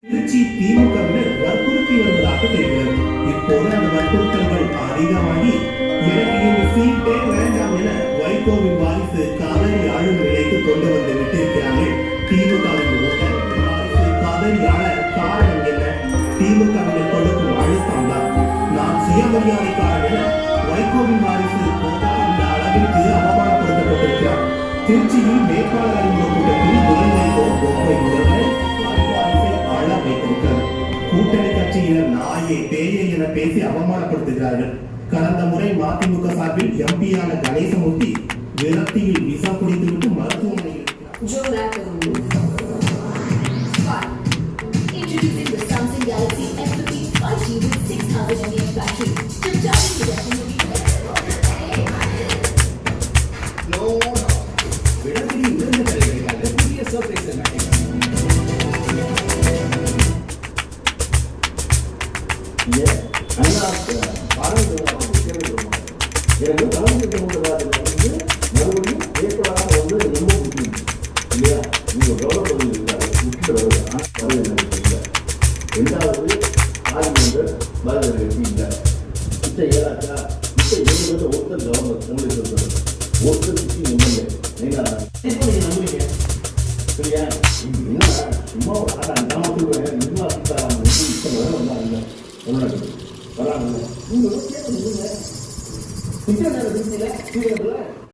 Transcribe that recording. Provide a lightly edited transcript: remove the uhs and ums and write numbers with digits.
திருச்சி திமுகவினர் வற்புறுத்தி வருவதாக தெரிகிறது. இப்போது அந்த வற்புறுத்தல்கள் அதிகமாகி எனக்கு இந்த சீட்டே வேண்டாம் என வைகோவின் வாரிசு கதறி ஆளும் நிலைக்கு கொண்டு வந்து விட்டிருக்கிறார்கள். திமுகவின் வாரிசு கதறி ஆள காரணம் என்ன? திமுகவினர் கொடுக்கும் அழுத்தம் தான். நான் சுயமரியாதைக்காரன் என வைகோவின் வாரிசு இந்த அளவிற்கு அவமானப்படுத்தப்பட்டிருக்கிறார். திருச்சியில் வேட்பாளர் அறிமுக கூட்டத்தில் வைகோ பொம்மை முதல்வர் கூட்டணி கட்சியினர் நாயே பேயே என பேசி அவமானப்படுத்துகிறார்கள். கடந்த முறை மதிமுக சார்பில் எம்பியான கணேசமூர்த்தி விரக்தியில் விஷம் குடித்துவிட்டு மருத்துவமனையில்